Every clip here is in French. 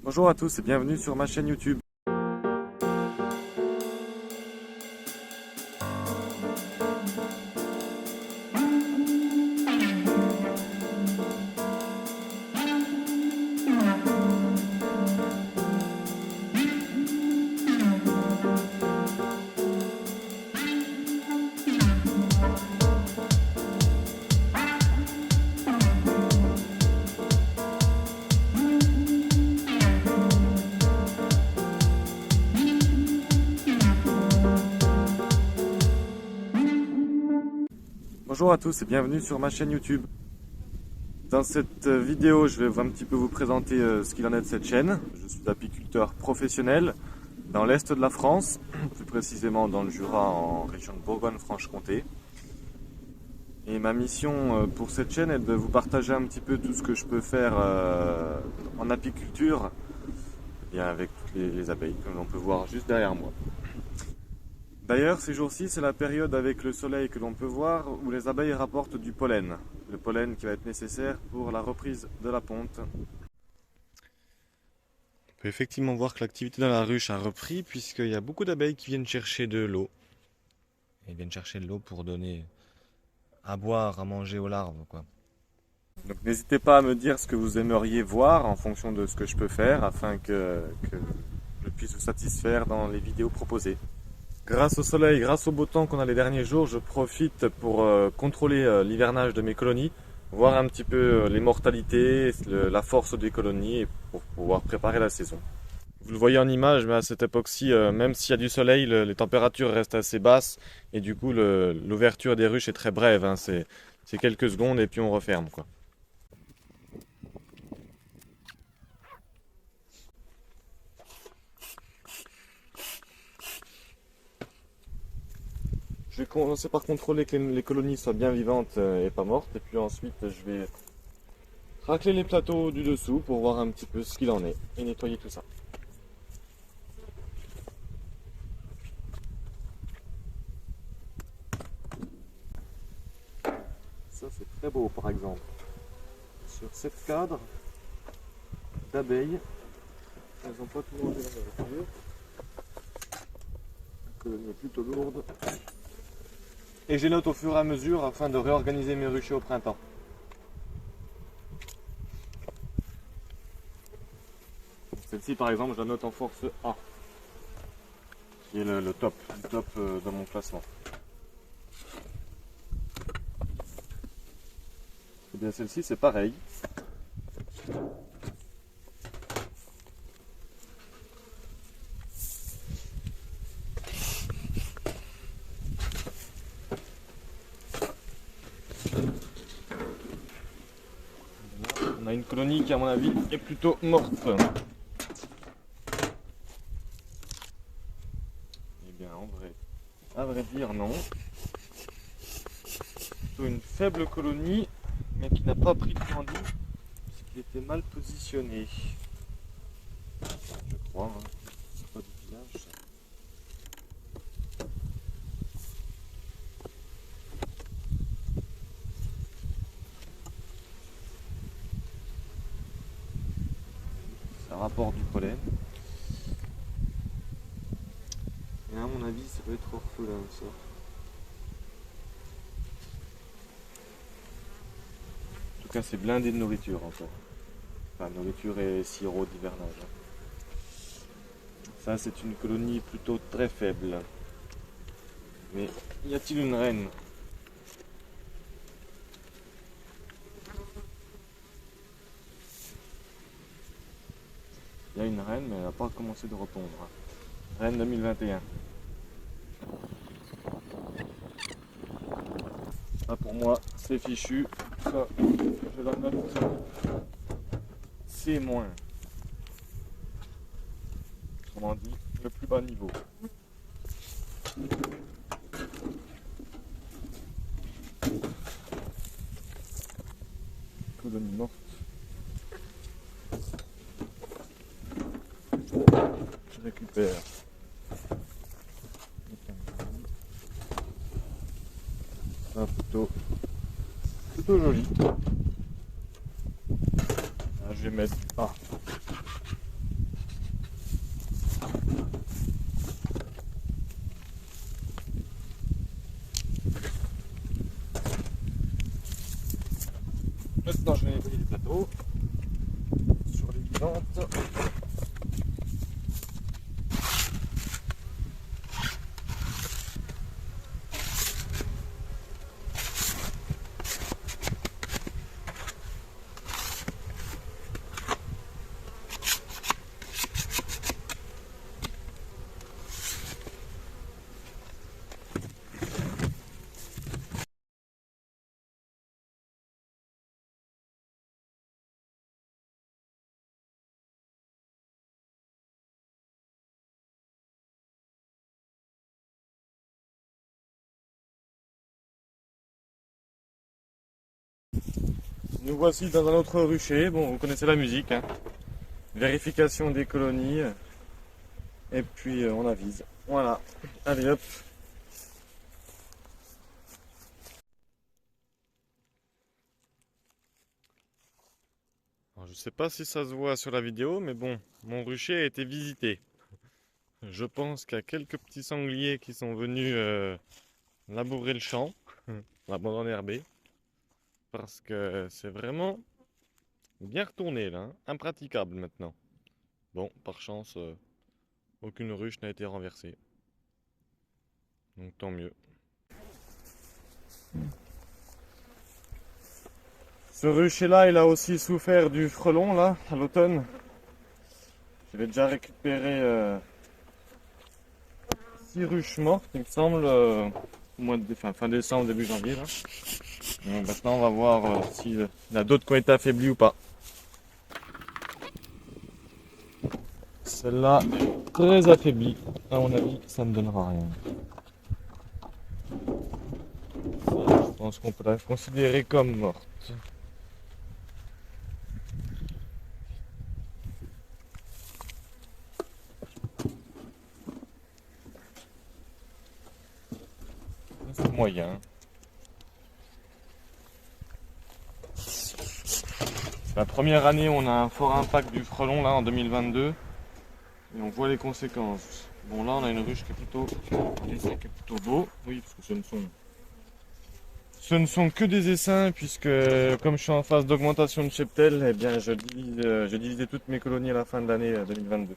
Bonjour à tous et bienvenue sur ma chaîne YouTube. Bonjour à tous et bienvenue sur ma chaîne YouTube. Dans cette vidéo, je vais un petit peu vous présenter ce qu'il en est de cette chaîne. Je suis apiculteur professionnel dans l'est de la France, plus précisément dans le Jura en région de Bourgogne-Franche-Comté. Et ma mission pour cette chaîne est de vous partager un petit peu tout ce que je peux faire en apiculture, bien avec toutes les abeilles que l'on peut voir juste derrière moi. D'ailleurs, ces jours-ci, c'est la période avec le soleil que l'on peut voir où les abeilles rapportent du pollen. Le pollen qui va être nécessaire pour la reprise de la ponte. On peut effectivement voir que l'activité dans la ruche a repris puisqu'il y a beaucoup d'abeilles qui viennent chercher de l'eau. Elles viennent chercher de l'eau pour donner à boire, à manger aux larves, quoi. Donc n'hésitez pas à me dire ce que vous aimeriez voir en fonction de ce que je peux faire afin que je puisse vous satisfaire dans les vidéos proposées. Grâce au soleil, grâce au beau temps qu'on a les derniers jours, je profite pour contrôler l'hivernage de mes colonies, voir un petit peu les mortalités, la force des colonies et pour pouvoir préparer la saison. Vous le voyez en image, mais à cette époque-ci, même s'il y a du soleil, les températures restent assez basses et du coup l'ouverture des ruches est très brève, hein, c'est quelques secondes et puis on referme, quoi. Je vais commencer par contrôler que les colonies soient bien vivantes et pas mortes. Et puis ensuite, je vais racler les plateaux du dessous pour voir un petit peu ce qu'il en est et nettoyer tout ça. Ça, c'est très beau, par exemple. Sur cette cadre d'abeilles, elles n'ont pas tout mangé dans la voiture. La colonie est plutôt lourde. Et j'ai note au fur et à mesure afin de réorganiser mes ruchers au printemps. Celle-ci par exemple, je la note en force A, qui est le top dans mon classement. Et bien celle-ci c'est pareil. On a une colonie qui à mon avis est plutôt morte. Eh bien à vrai dire non. Plutôt une faible colonie, mais qui n'a pas pris de candy, puisqu'il était mal positionné. Je crois, hein. C'est pas du village. Ça rapporte du pollen. Et à mon avis, ça peut être orphelin, ça. En tout cas, c'est blindé de nourriture encore. Enfin, nourriture et sirop d'hivernage. Ça, c'est une colonie plutôt très faible. Mais y a-t-il une reine? Il y a une reine, mais elle n'a pas commencé de répondre. Reine 2021. Ça pour moi, c'est fichu. Ça, je la note. C'est moins. Autrement dit, le plus bas niveau. Colonie morte. Je récupère. Ça plutôt joli. Là, je vais mettre du A. maintenant je vais nettoyer les plateaux sur les vivantes. Nous voici dans un autre rucher. Bon, vous connaissez la musique, hein. Vérification des colonies. Et puis on avise. Voilà. Allez hop. Alors, je sais pas si ça se voit sur la vidéo, mais bon, mon rucher a été visité. Je pense qu'il y a quelques petits sangliers qui sont venus labourer le champ, l'abandon herbé, parce que c'est vraiment bien retourné là, hein. Impraticable maintenant. Bon, par chance, aucune ruche n'a été renversée. Donc tant mieux. Ce rucher-là, il a aussi souffert du frelon là, à l'automne. J'avais déjà récupéré 6 ruches mortes, il me semble, au mois de fin décembre, début janvier là. Donc maintenant, on va voir s'il y en a d'autres qui ont été affaiblis ou pas. Celle-là, très affaiblie. À mon avis, ça ne donnera rien. Je pense qu'on peut la considérer comme morte. C'est moyen. La première année, on a un fort impact du frelon là en 2022 et on voit les conséquences. Bon là, on a une ruche qui est plutôt beau. Oui, parce que ce ne sont que des essaims puisque comme je suis en phase d'augmentation de cheptel, eh bien je divisais toutes mes colonies à la fin de l'année 2022.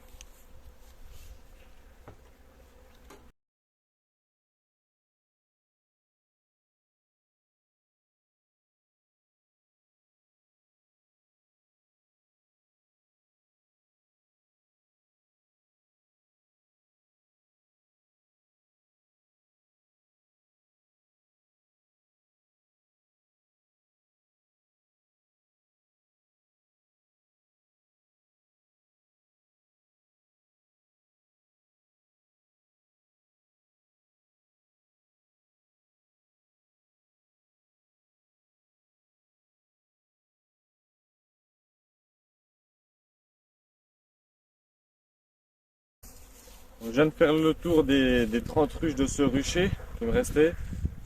Je viens de faire le tour des 30 ruches de ce rucher qui me restait.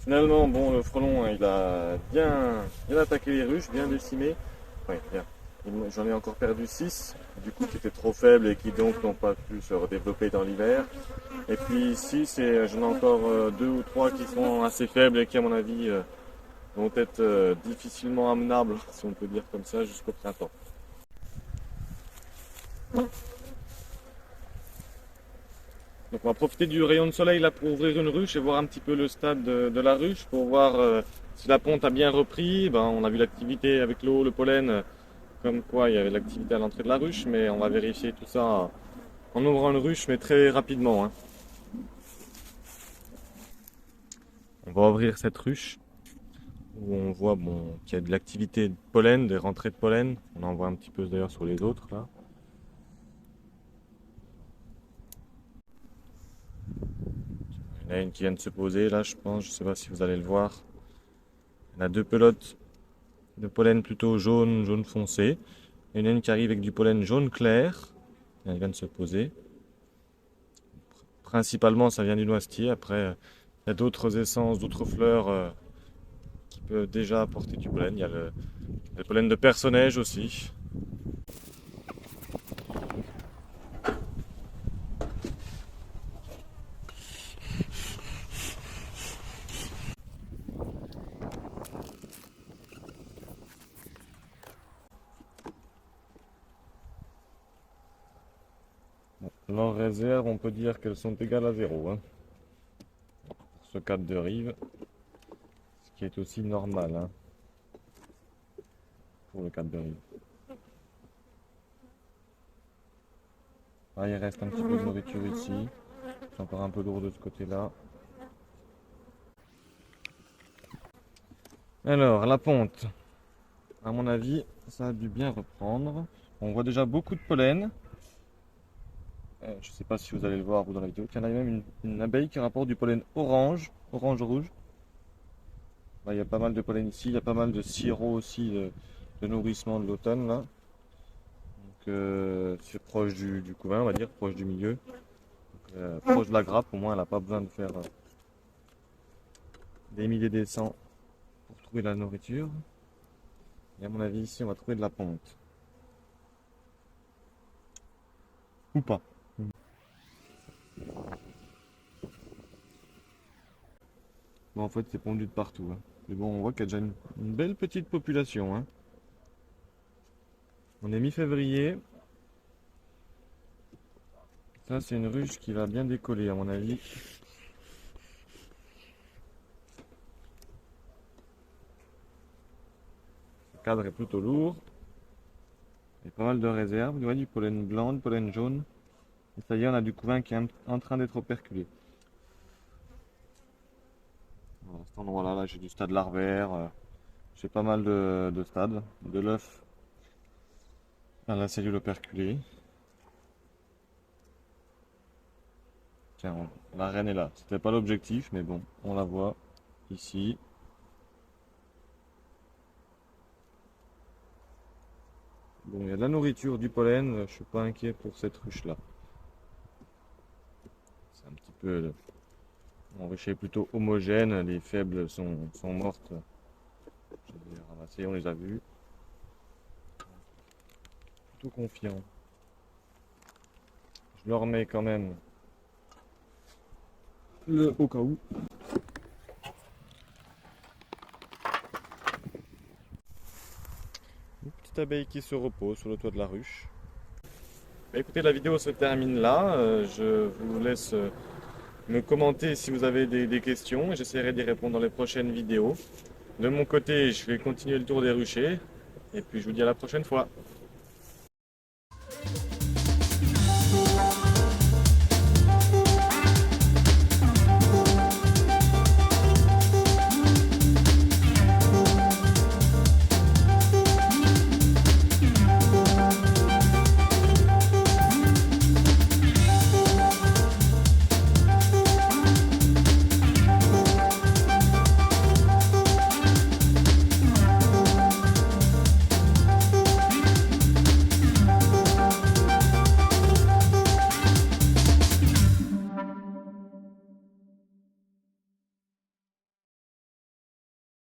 Finalement, bon, le frelon, il a bien attaqué les ruches, bien décimé. Oui, bien. J'en ai encore perdu 6, du coup qui étaient trop faibles et qui donc n'ont pas pu se redévelopper dans l'hiver. Et puis ici, j'en ai encore 2 ou 3 qui sont assez faibles et qui, à mon avis, vont être difficilement amenables, si on peut dire comme ça, jusqu'au printemps. Donc on va profiter du rayon de soleil là pour ouvrir une ruche et voir un petit peu le stade de la ruche pour voir si la ponte a bien repris. Ben, on a vu l'activité avec l'eau, le pollen, comme quoi il y avait de l'activité à l'entrée de la ruche, mais on va vérifier tout ça en ouvrant une ruche, mais très rapidement, hein. On va ouvrir cette ruche où on voit bon, qu'il y a de l'activité de pollen, des rentrées de pollen. On en voit un petit peu d'ailleurs sur les autres là. Il y en a une qui vient de se poser là, je pense. Je ne sais pas si vous allez le voir. Il y en a 2 pelotes de pollen plutôt jaune foncé. Il y en a une qui arrive avec du pollen jaune clair. Elle vient de se poser. Principalement, ça vient du noisetier. Après, il y a d'autres essences, d'autres fleurs qui peuvent déjà apporter du pollen. Il y a le pollen de perce-neige aussi. Bon, leurs réserves, on peut dire qu'elles sont égales à zéro, hein, pour ce cadre de rive, ce qui est aussi normal, hein, pour le cadre de rive. Ah, il reste un petit peu de nourriture ici. C'est encore un peu lourd de ce côté-là. Alors, la ponte. À mon avis, ça a dû bien reprendre. On voit déjà beaucoup de pollen. Je ne sais pas si vous allez le voir vous dans la vidéo. Tiens, là, il y a même une abeille qui rapporte du pollen orange, orange-rouge. Là, il y a pas mal de pollen ici. Il y a pas mal de sirop aussi de nourrissement de l'automne là. Donc, c'est proche du couvain, on va dire, proche du milieu. Donc, proche de la grappe, au moins, elle n'a pas besoin de faire des milliers des cents pour trouver la nourriture. Et à mon avis, ici, on va trouver de la ponte. Ou pas. Bon, en fait, c'est pondu de partout, hein. Mais bon, on voit qu'il y a déjà une belle petite population, hein. On est mi-février. Ça, c'est une ruche qui va bien décoller, à mon avis. Le cadre est plutôt lourd. Il y a pas mal de réserves. Il y a du pollen blanc, du pollen jaune. Et ça y est, on a du couvain qui est en train d'être operculé. Voilà, cet endroit-là, là, j'ai du stade larvaire. J'ai pas mal de stades. De l'œuf à la cellule operculée. Tiens, la reine est là. C'était pas l'objectif, mais bon, on la voit ici. Bon, il y a de la nourriture, du pollen. Je suis pas inquiet pour cette ruche-là. C'est un petit peu. Mon rucher est plutôt homogène. Les faibles sont mortes. Je les ai ramassées, on les a vues. Plutôt confiant. Je leur mets quand même le au cas où. Une petite abeille qui se repose sur le toit de la ruche. Bah, écoutez, la vidéo se termine là. Je vous laisse me commenter si vous avez des questions et j'essaierai d'y répondre dans les prochaines vidéos. De mon côté, je vais continuer le tour des ruchers et puis je vous dis à la prochaine fois.